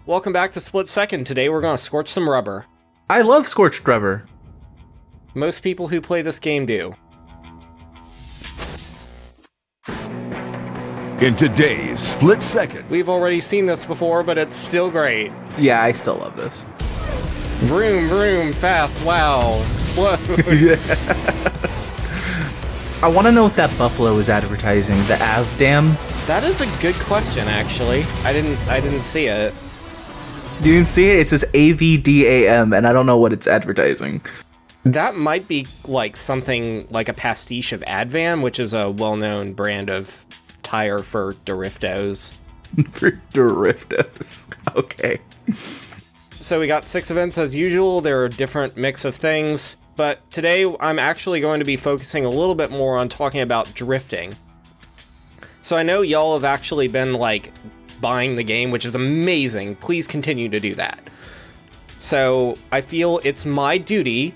Welcome back to Split Second. Today we're going to scorch some rubber. I love Scorched rubber. Most people who play this game do. In today's Split Second. We've already seen this before, but it's still great. Yeah, I still love this. Vroom, vroom, fast, wow, explode. I want to know what that buffalo is advertising. The Avdam? That is a good question, actually. I didn't see it. You didn't see it? It says AVDAM, and I don't know what it's advertising. That might be like something like a pastiche of Advam, which is a well-known brand of tire for Doriftos. For Doriftos. Okay. So we got 6 events as usual. There are a different mix of things. But today I'm actually going to be focusing a little bit more on talking about drifting. So I know y'all have actually been like buying the game, which is amazing. Please continue to do that. So I feel it's my duty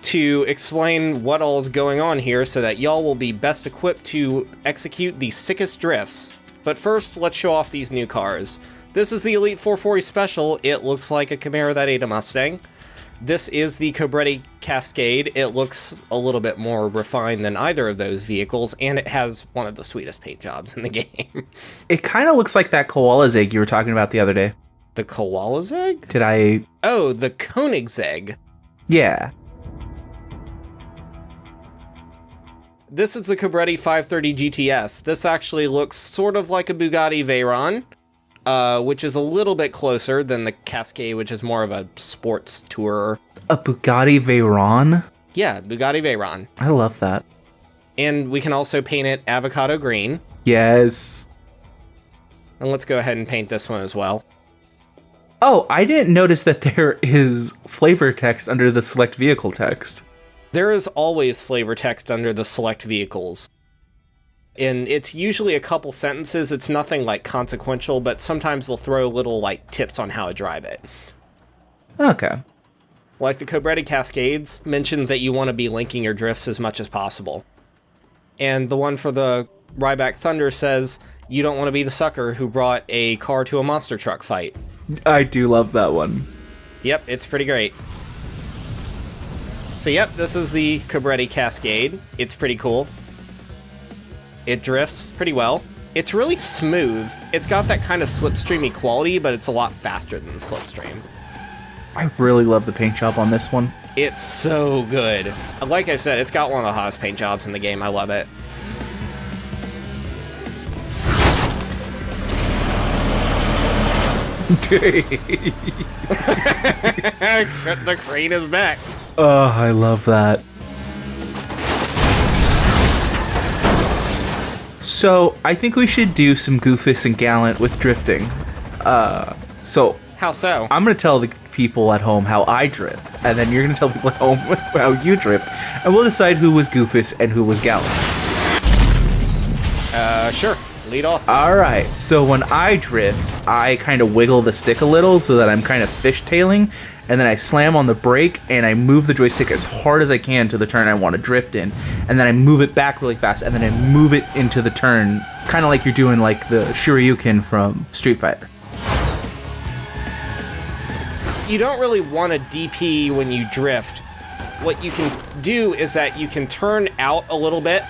to explain what all is going on here so that y'all will be best equipped to execute the sickest drifts. But first, let's show off these new cars. This is the Elite 440 Special. It looks like a Camaro that ate a Mustang. This is the Cobretti Cascade. It looks a little bit more refined than either of those vehicles, and it has one of the sweetest paint jobs in the game. It kind of looks like that koala zig you were talking about the other day. The koala zig? Did I... Oh, the Koenigsegg. Yeah. This is the Cobretti 530 GTS. This actually looks sort of like a Bugatti Veyron, which is a little bit closer than the Cascade, which is more of a sports tourer. A Bugatti Veyron? Yeah, Bugatti Veyron. I love that. And we can also paint it avocado green. Yes. And let's go ahead and paint this one as well. Oh, I didn't notice that there is flavor text under the select vehicle text. There is always flavor text under the select vehicles. And it's usually a couple sentences. It's nothing like consequential, but sometimes they'll throw little like tips on how to drive it. Okay. Like the Cobretti Cascades mentions that you want to be linking your drifts as much as possible. And the one for the Ryback Thunder says you don't want to be the sucker who brought a car to a monster truck fight. I do love that one. Yep, it's pretty great. So yep, this is the Cobretti Cascade. It's pretty cool. It drifts pretty well. It's really smooth. It's got that kind of slipstreamy quality, but it's a lot faster than the slipstream. I really love the paint job on this one. It's so good. Like I said, it's got one of the hottest paint jobs in the game. I love it. The crane is back. Oh, I love that. So, I think we should do some Goofus and Gallant with drifting. How so? I'm going to tell the people at home how I drift, and then you're going to tell people at home how you drift, and we'll decide who was Goofus and who was Gallant. Sure. Lead off. Alright, so when I drift, I kind of wiggle the stick a little so that I'm kind of fishtailing, and then I slam on the brake, and I move the joystick as hard as I can to the turn I want to drift in, and then I move it back really fast, and then I move it into the turn, kind of like you're doing like the Shoryuken from Street Fighter. You don't really want a DP when you drift. What you can do is that you can turn out a little bit.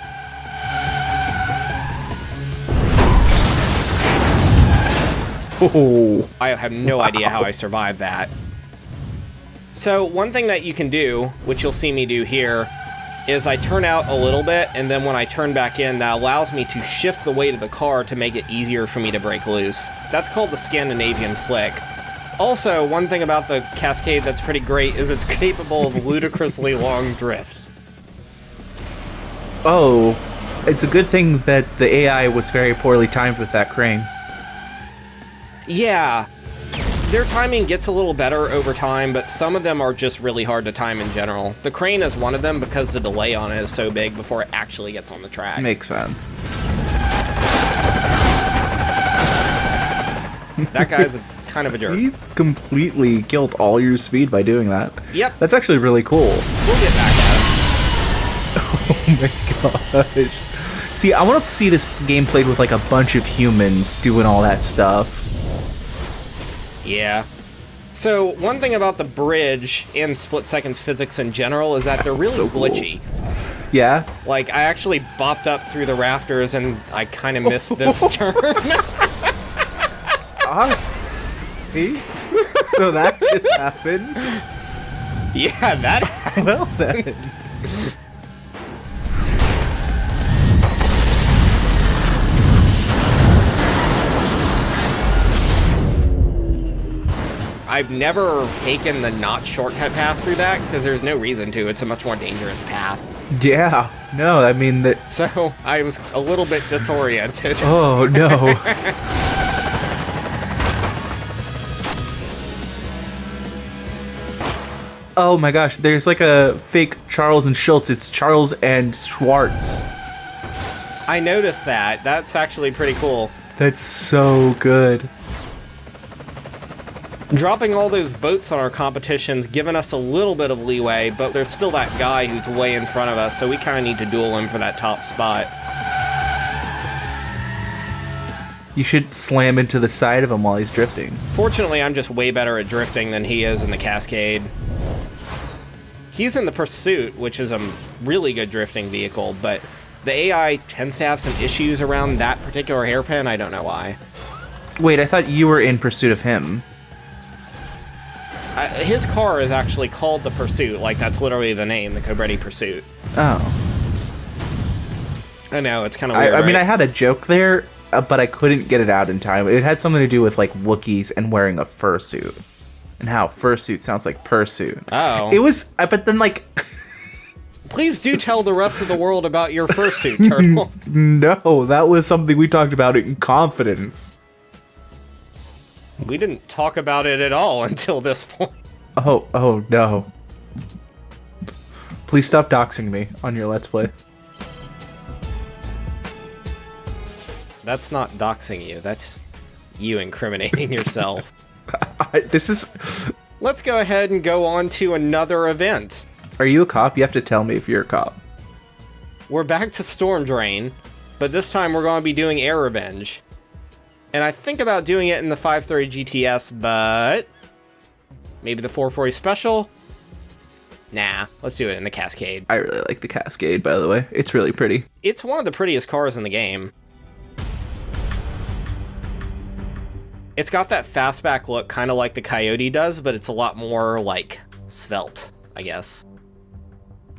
Oh, I have no idea how I survived that. So one thing that you can do, which you'll see me do here, is I turn out a little bit, and then when I turn back in, that allows me to shift the weight of the car to make it easier for me to break loose. That's called the Scandinavian flick. Also, one thing about the Cascade that's pretty great is it's capable of ludicrously long drifts. Oh, it's a good thing that the AI was very poorly timed with that crane. Yeah, their timing gets a little better over time, but some of them are just really hard to time in general. The crane is one of them because the delay on it is so big before it actually gets on the track. Makes sense. That guy's kind of a jerk. He completely killed all your speed by doing that. Yep. That's actually really cool. We'll get back at him. Oh my gosh. See, I want to see this game played with like a bunch of humans doing all that stuff. Yeah. So, one thing about the bridge and split seconds physics in general is that they're really So cool. glitchy. Yeah? Like, I actually bopped up through the rafters and I kind of missed this turn. See? So that just happened? Yeah, that happened. Well then. I've never taken the not shortcut path through that because there's no reason to. It's a much more dangerous path. Yeah. No, I mean that. So I was a little bit disoriented. Oh no. Oh my gosh, there's like a fake Charles and Schultz. It's Charles and Schwartz. I noticed that. That's actually pretty cool. That's so good. Dropping all those boats on our competition's given us a little bit of leeway, but there's still that guy who's way in front of us, so we kind of need to duel him for that top spot. You should slam into the side of him while he's drifting. Fortunately, I'm just way better at drifting than he is in the Cascade. He's in the Pursuit, which is a really good drifting vehicle, but the AI tends to have some issues around that particular hairpin. I don't know why. Wait, I thought you were in pursuit of him. His car is actually called the Pursuit, like that's literally the name, the Cobretti Pursuit. Oh. I know, it's kind of weird, I mean, right? I had a joke there, but I couldn't get it out in time. It had something to do with, like, Wookiees and wearing a fursuit. And how fursuit sounds like pursuit. Oh. It was, but then, like... Please do tell the rest of the world about your fursuit, Turtle. No, that was something we talked about in confidence. We didn't talk about it at all until this point. Oh, no. Please stop doxing me on your Let's Play. That's not doxing you, that's you incriminating yourself. This is... Let's go ahead and go on to another event. Are you a cop? You have to tell me if you're a cop. We're back to Storm Drain, but this time we're going to be doing Air Revenge. And I think about doing it in the 530 GTS, but maybe the 440 Special? Nah, let's do it in the Cascade. I really like the Cascade, by the way. It's really pretty. It's one of the prettiest cars in the game. It's got that fastback look, kind of like the Coyote does, but it's a lot more, like, svelte, I guess.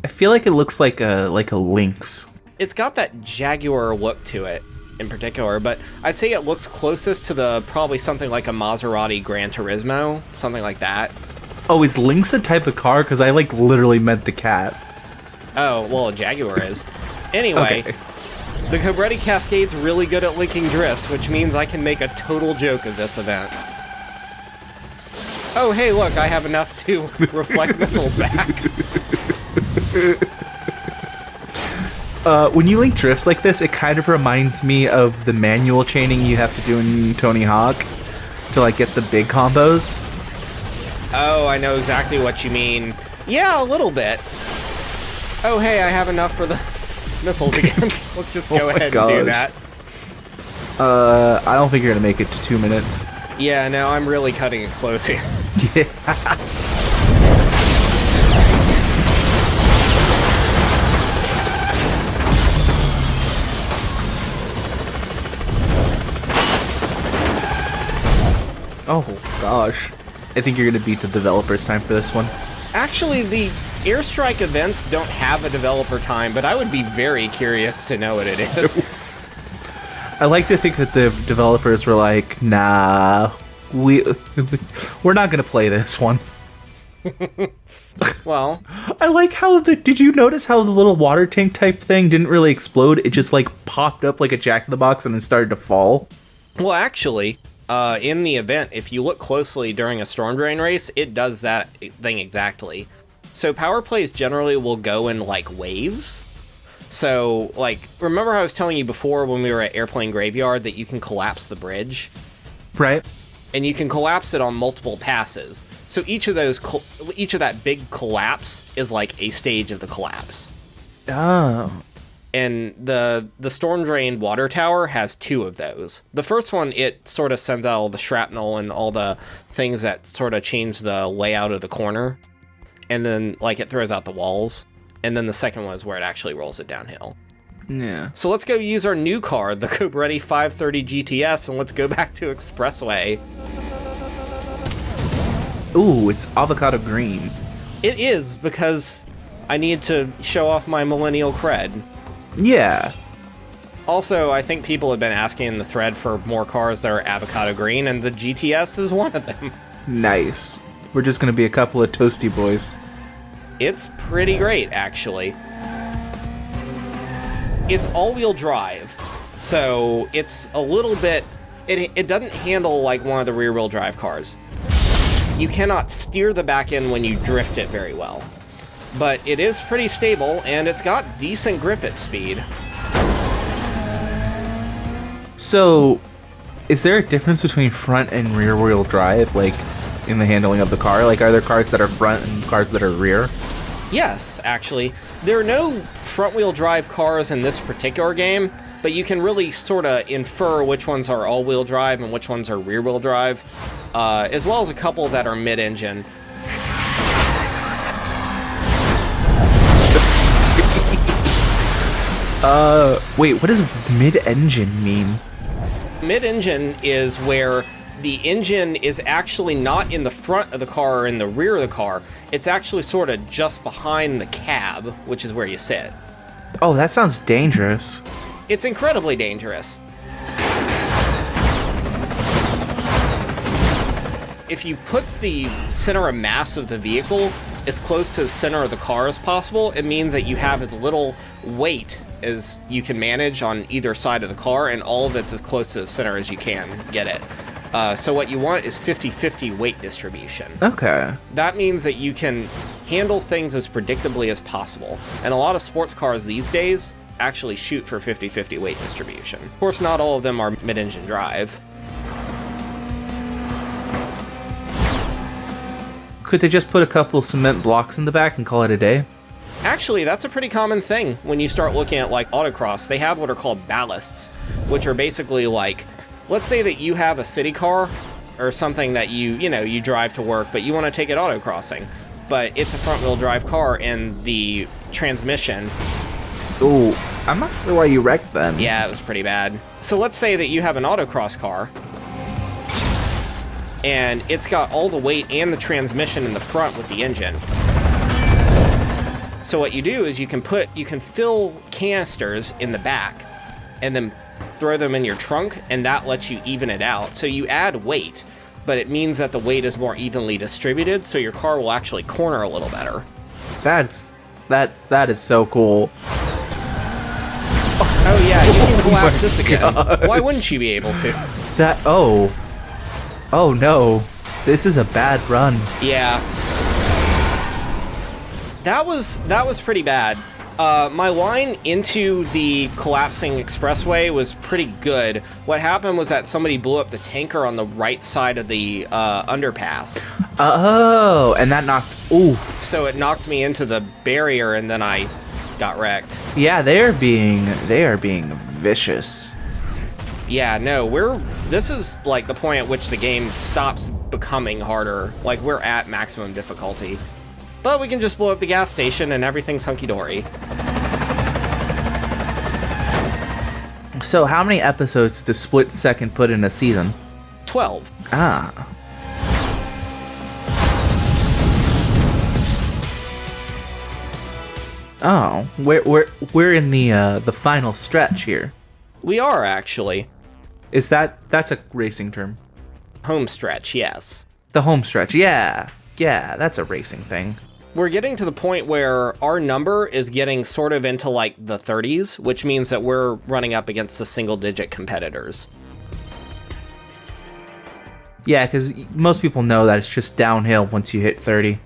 I feel like it looks like a Lynx. It's got that Jaguar look to it, in particular, but I'd say it looks closest to the probably something like a Maserati Gran Turismo, something like that. Oh, is Lynx a type of car? Because I, like, literally meant the cat. Oh, well, a Jaguar is. Anyway, Okay. the Cobretti Cascade's really good at linking drifts, which means I can make a total joke of this event. Oh, hey, look, I have enough to reflect missiles back. When you link drifts like this, it kind of reminds me of the manual chaining you have to do in Tony Hawk to, like, get the big combos. Oh, I know exactly what you mean. Yeah, a little bit. Oh, hey, I have enough for the missiles again. Let's just go ahead and do that. I don't think you're gonna make it to 2 minutes. Yeah, no, I'm really cutting it close here. Yeah. Oh gosh. I think you're gonna beat the developers' time for this one. Actually, the Airstrike events don't have a developer time, but I would be very curious to know what it is. I like to think that the developers were like, nah, we're not gonna play this one. Well, I like how did you notice how the little water tank type thing didn't really explode? It just, like, popped up like a Jack-in-the-Box and then started to fall. well, actually, in the event, if you look closely during a Storm Drain race, it does that thing exactly. So power plays generally will go in, like, waves. So, like, remember how I was telling you before when we were at Airplane Graveyard that you can collapse the bridge? Right. And you can collapse it on multiple passes. So each of that big collapse is like a stage of the collapse. Oh. And the storm drain water tower has 2 of those. The first one, it sort of sends out all the shrapnel and all the things that sort of change the layout of the corner. And then, like, it throws out the walls. And then the second one is where it actually rolls it downhill. Yeah. So let's go use our new car, the Cobretti 530 GTS, and let's go back to Expressway. Ooh, it's avocado green. It is, because I need to show off my millennial cred. Yeah. Also, I think people have been asking in the thread for more cars that are avocado green, and the GTS is one of them. Nice. We're just gonna be a couple of toasty boys. It's pretty great, actually. It's all-wheel drive, so it's a little bit... It doesn't handle like one of the rear-wheel drive cars. You cannot steer the back end when you drift it very well. But it is pretty stable, and it's got decent grip at speed. So, is there a difference between front and rear wheel drive, like, in the handling of the car? Like, are there cars that are front and cars that are rear? Yes, actually. There are no front-wheel drive cars in this particular game, but you can really sort of infer which ones are all-wheel drive and which ones are rear-wheel drive, as well as a couple that are mid-engine. Wait, what does mid-engine mean? Mid-engine is where the engine is actually not in the front of the car or in the rear of the car. It's actually sort of just behind the cab, which is where you sit. Oh, that sounds dangerous. It's incredibly dangerous. If you put the center of mass of the vehicle as close to the center of the car as possible, it means that you have as little weight as you can manage on either side of the car, and all of it's as close to the center as you can get it. So what you want is 50-50 weight distribution. Okay. That means that you can handle things as predictably as possible. And a lot of sports cars these days actually shoot for 50-50 weight distribution. Of course, not all of them are mid-engine drive. Could they just put a couple cement blocks in the back and call it a day? Actually, that's a pretty common thing when you start looking at, like, autocross. They have what are called ballasts, which are basically like, let's say that you have a city car or something that you drive to work, but you want to take it autocrossing. But it's a front-wheel drive car, and the transmission... Ooh, I'm not sure why you wrecked them. Yeah, it was pretty bad. So let's say that you have an autocross car, and it's got all the weight and the transmission in the front with the engine. So what you do is you can fill canisters in the back and then throw them in your trunk, and that lets you even it out. So you add weight, but it means that the weight is more evenly distributed, so your car will actually corner a little better. That is so cool. Oh yeah, you can collapse this again. gosh. Why wouldn't you be able to? Oh no. This is a bad run. Yeah. That was pretty bad. My line into the collapsing expressway was pretty good. What happened was that somebody blew up the tanker on the right side of the underpass. Oh, and that knocked... Ooh. So it knocked me into the barrier, and then I got wrecked. Yeah, they are being vicious. Yeah, no, this is like the point at which the game stops becoming harder. Like, we're at maximum difficulty. But we can just blow up the gas station and everything's hunky-dory. So how many episodes does Split Second put in a season? 12. Ah. Oh, we're in the final stretch here. We are, actually. That's a racing term? Home stretch, yes. The home stretch, yeah. Yeah, that's a racing thing. We're getting to the point where our number is getting sort of into like the 30s, which means that we're running up against the single-digit competitors. Yeah, because most people know that it's just downhill once you hit 30.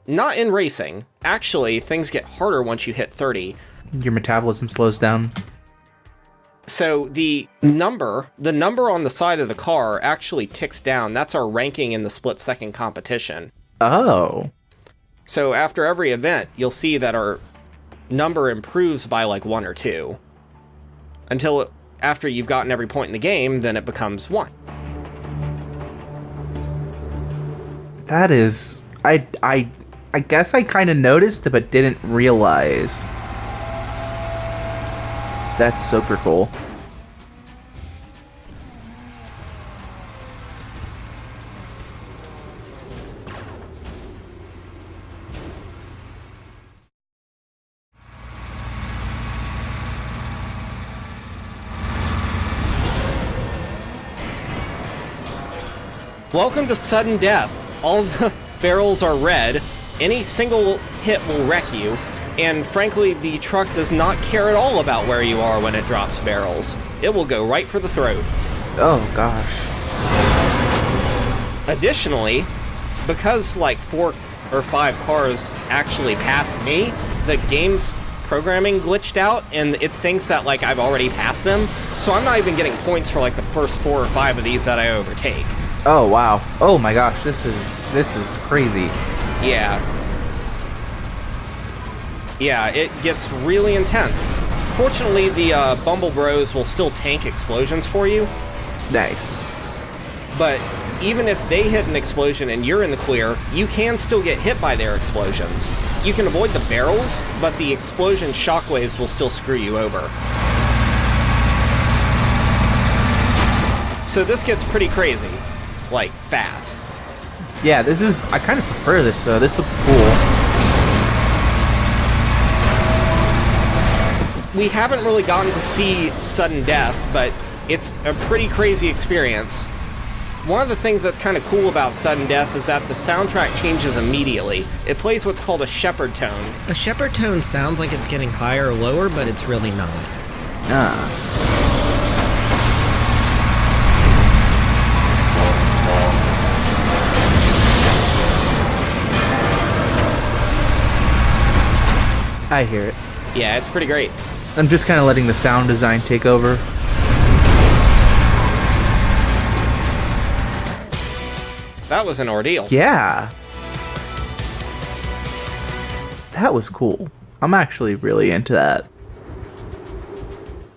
Not in racing. Actually, things get harder once you hit 30. Your metabolism slows down. So the number on the side of the car actually ticks down. That's our ranking in the split-second competition. Oh. So after every event, you'll see that our number improves by like 1 or 2. Until after you've gotten every point in the game, then it becomes 1. That is... I guess I kind of noticed, but didn't realize. That's super cool. Welcome to sudden death. All the barrels are red. Any single hit will wreck you. And frankly, the truck does not care at all about where you are when it drops barrels. It will go right for the throat. Oh, gosh. Additionally, because like 4 or 5 cars actually passed me, the game's programming glitched out and it thinks that like I've already passed them. So I'm not even getting points for like the first 4 or 5 of these that I overtake. Oh, wow. Oh my gosh, this is crazy. Yeah. Yeah, it gets really intense. Fortunately, the Bumble Bros will still tank explosions for you. Nice. But even if they hit an explosion and you're in the clear, you can still get hit by their explosions. You can avoid the barrels, but the explosion shockwaves will still screw you over. So this gets pretty crazy. Like, fast. Yeah, this is... I kind of prefer this, though. This looks cool. We haven't really gotten to see sudden death, but it's a pretty crazy experience. One of the things that's kind of cool about sudden death is that the soundtrack changes immediately. It plays what's called a shepherd tone. A shepherd tone sounds like it's getting higher or lower, but it's really not. I hear it. Yeah, it's pretty great. I'm just kind of letting the sound design take over. That was an ordeal. Yeah. That was cool. I'm actually really into that.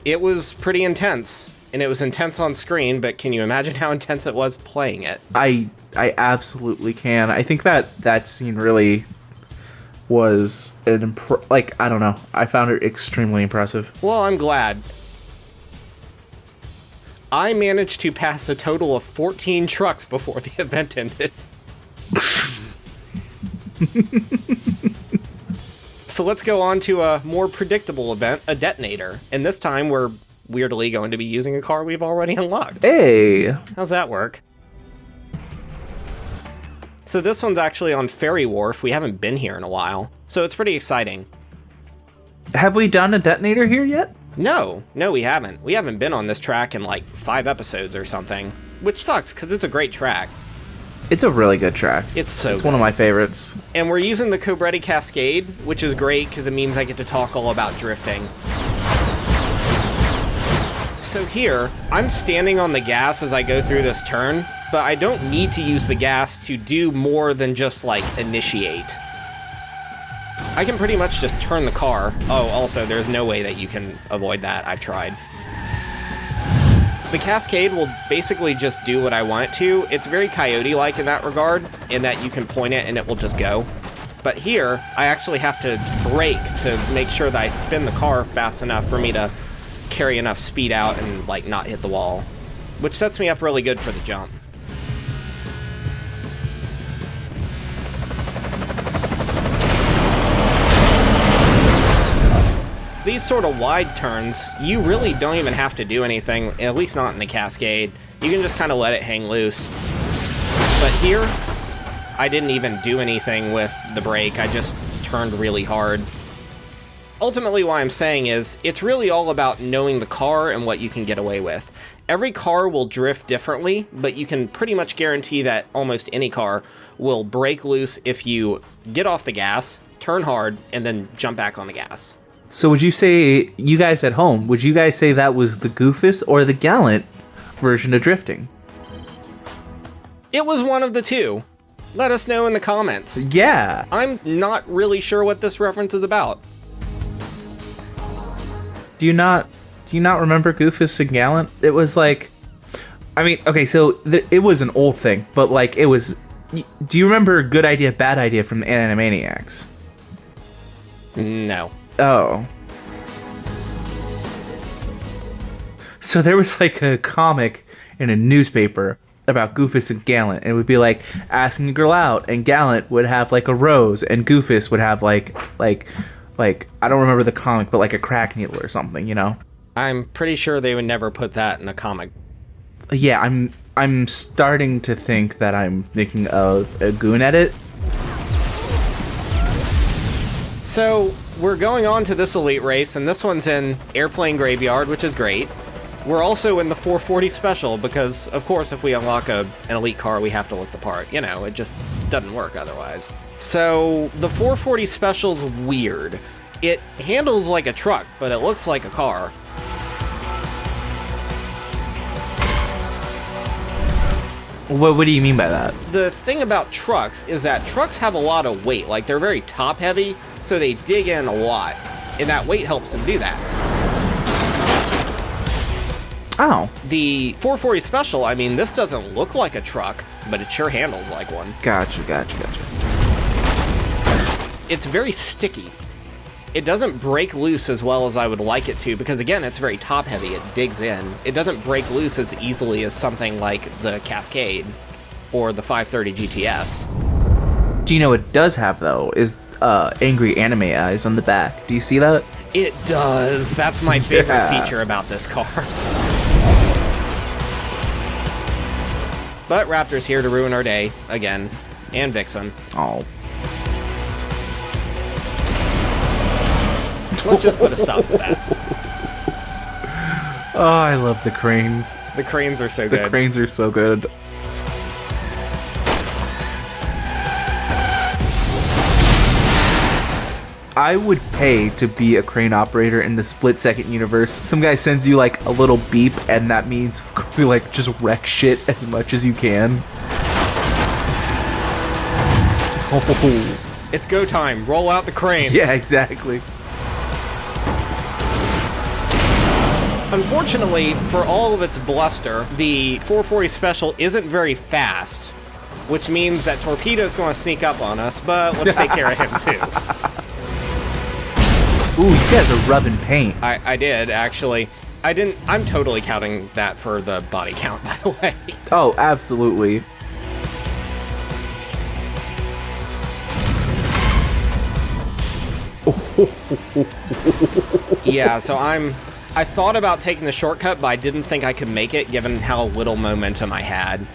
It was pretty intense, and it was intense on screen, but can you imagine how intense it was playing it? I absolutely can. I think that scene really was an I don't know. I found it extremely impressive. Well, I'm glad. I managed to pass a total of 14 trucks before the event ended. So let's go on to a more predictable event, a detonator. And this time we're weirdly going to be using a car we've already unlocked. Hey! How's that work? So this one's actually on Ferry Wharf. We haven't been here in a while, so it's pretty exciting. Have we done a detonator here yet? No, we haven't. We haven't been on this track in like 5 episodes or something, which sucks because it's a great track. It's a really good track. It's good. One of my favorites. And we're using the Cobretti Cascade, which is great because it means I get to talk all about drifting. So here, I'm standing on the gas as I go through this turn, but I don't need to use the gas to do more than just, like, initiate. I can pretty much just turn the car. Oh, also, there's no way that you can avoid that. I've tried. The Cascade will basically just do what I want it to. It's very Coyote-like in that regard, in that you can point it and it will just go. But here, I actually have to brake to make sure that I spin the car fast enough for me to carry enough speed out and, like, not hit the wall. Which sets me up really good for the jump. These sort of wide turns, you really don't even have to do anything, at least not in the Cascade. You can just kind of let it hang loose. But here, I didn't even do anything with the brake, I just turned really hard. Ultimately, what I'm saying is, it's really all about knowing the car and what you can get away with. Every car will drift differently, but you can pretty much guarantee that almost any car will break loose if you get off the gas, turn hard, and then jump back on the gas. So would you say, you guys at home, would you guys say that was the Goofus or the Gallant version of drifting? It was one of the two. Let us know in the comments. Yeah. I'm not really sure what this reference is about. Do you not remember Goofus and Gallant? It was like, I mean, okay, so it was an old thing, but like it was. Do you remember Good Idea, Bad Idea from the Animaniacs? No. Oh. So there was like a comic in a newspaper about Goofus and Gallant, and it would be like asking a girl out, and Gallant would have like a rose, and Goofus would have like I don't remember the comic, but like a crack needle or something, you know? I'm pretty sure they would never put that in a comic. Yeah, I'm starting to think that I'm thinking of a Goon Edit. So we're going on to this elite race, and this one's in Airplane Graveyard, which is great. We're also in the 440 Special because, of course, if we unlock an elite car, we have to look the part. You know, it just doesn't work otherwise. So the 440 Special's weird. It handles like a truck, but it looks like a car. What do you mean by that? The thing about trucks is that trucks have a lot of weight. Like, they're very top heavy, so they dig in a lot. And that weight helps them do that. Oh. The 440 Special, I mean, this doesn't look like a truck, but it sure handles like one. Gotcha. It's very sticky. It doesn't break loose as well as I would like it to, because again, it's very top heavy, it digs in. It doesn't break loose as easily as something like the Cascade or the 530 GTS. Do you know what it does have, though, is angry anime eyes on the back. Do you see that? It does. That's my favorite feature about this car. But Raptor's here to ruin our day, again. And Vixen. Oh. Let's just put a stop to that. Oh, I love the cranes. The cranes are so The good. cranes are so good. I would pay to be a crane operator in the split-second universe. Some guy sends you like a little beep, and that means you like just wreck shit as much as you can. Oh. It's go time. Roll out the cranes. Yeah, exactly. Unfortunately, for all of its bluster, the 440 Special isn't very fast, which means that Torpedo's going to sneak up on us, but let's take care of him too. Ooh, you guys are rubbing paint. I did, actually. I'm totally counting that for the body count, by the way. Oh, absolutely. Yeah, so I thought about taking the shortcut, but I didn't think I could make it given how little momentum I had.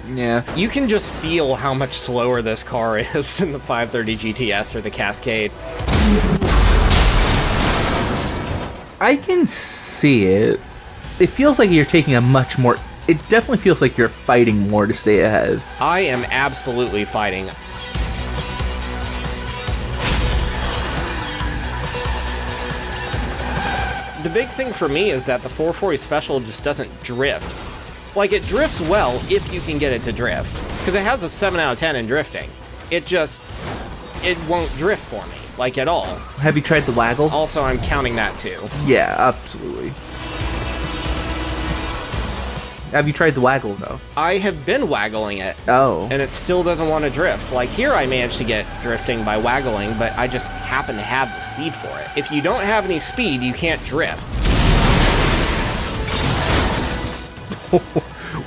Yeah. You can just feel how much slower this car is than the 530 GTS or the Cascade. I can see it. It feels like you're taking a much more... It definitely feels like you're fighting more to stay ahead. I am absolutely fighting. The big thing for me is that the 440 Special just doesn't drift. Like, it drifts well if you can get it to drift, because it has a 7 out of 10 in drifting. It won't drift for me, like, at all. Have you tried the waggle? Also, I'm counting that too. Yeah, absolutely. Have you tried the waggle, though? I have been waggling it. Oh. And it still doesn't want to drift. Like, here I managed to get drifting by waggling, but I just happen to have the speed for it. If you don't have any speed, you can't drift.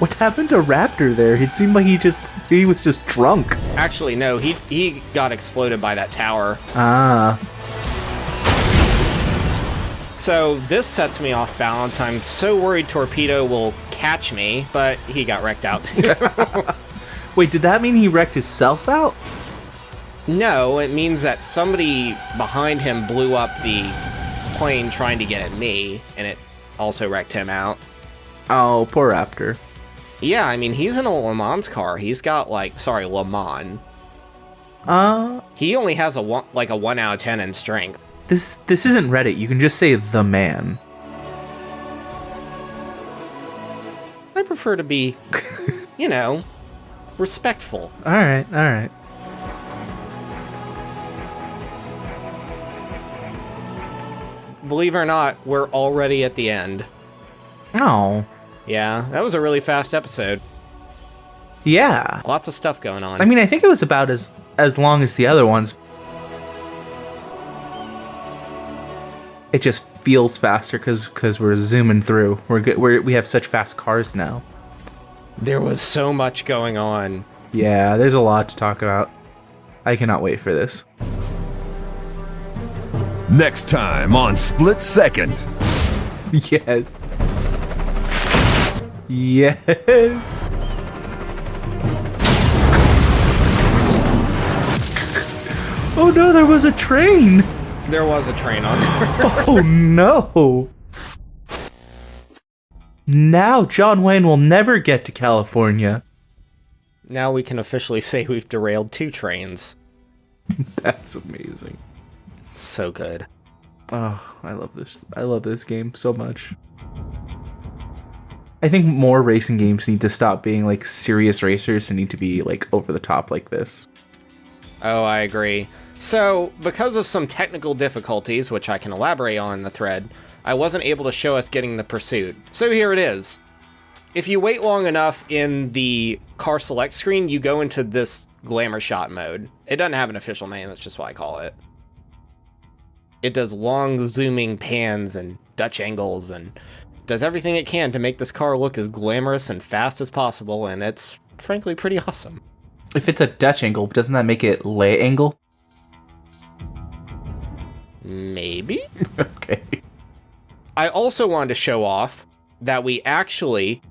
What happened to Raptor there? It seemed like he was just drunk. Actually, no, he got exploded by that tower. Ah. So this sets me off balance. I'm so worried Torpedo will catch me, but he got wrecked out too. Wait, did that mean he wrecked himself out? No, it means that somebody behind him blew up the plane trying to get at me, and it also wrecked him out. Oh, poor Raptor. Yeah, I mean, he's in a Le Mans car. He's got, Le Mans. He only has a 1 out of 10 in strength. This isn't Reddit. You can just say the man. I prefer to be, respectful. All right. believe it or not, we're already at the end. Oh. Yeah, that was a really fast episode. Yeah. Lots of stuff going on. I mean, I think it was about as long as the other ones. It just feels faster because we're zooming through. We have such fast cars now. There was so much going on. Yeah, there's a lot to talk about. I cannot wait for this. Next time on Split Second. Yes. Yes. Oh no, there was a train. There was a train on. Oh no. Now John Wayne will never get to California. Now we can officially say we've derailed 2 trains. That's amazing. So good. Oh, I love this. I love this game so much. I think more racing games need to stop being like serious racers and need to be like over the top like this. Oh, I agree. So, because of some technical difficulties, which I can elaborate on in the thread, I wasn't able to show us getting the pursuit. So here it is. If you wait long enough in the car select screen, you go into this glamour shot mode. It doesn't have an official name, that's just what I call it. It does long zooming pans and Dutch angles and does everything it can to make this car look as glamorous and fast as possible, and it's frankly pretty awesome. If it's a Dutch angle, doesn't that make it lay angle? Maybe? Okay. I also wanted to show off that we actually,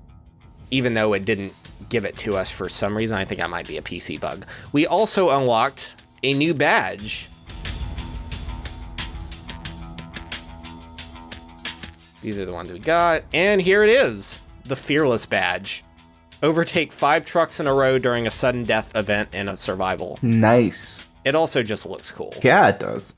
even though it didn't give it to us for some reason, I think that might be a PC bug, we also unlocked a new badge. These are the ones we got, and here it is, the Fearless badge. Overtake 5 trucks in a row during a sudden death event in a survival. Nice. It also just looks cool. Yeah, it does.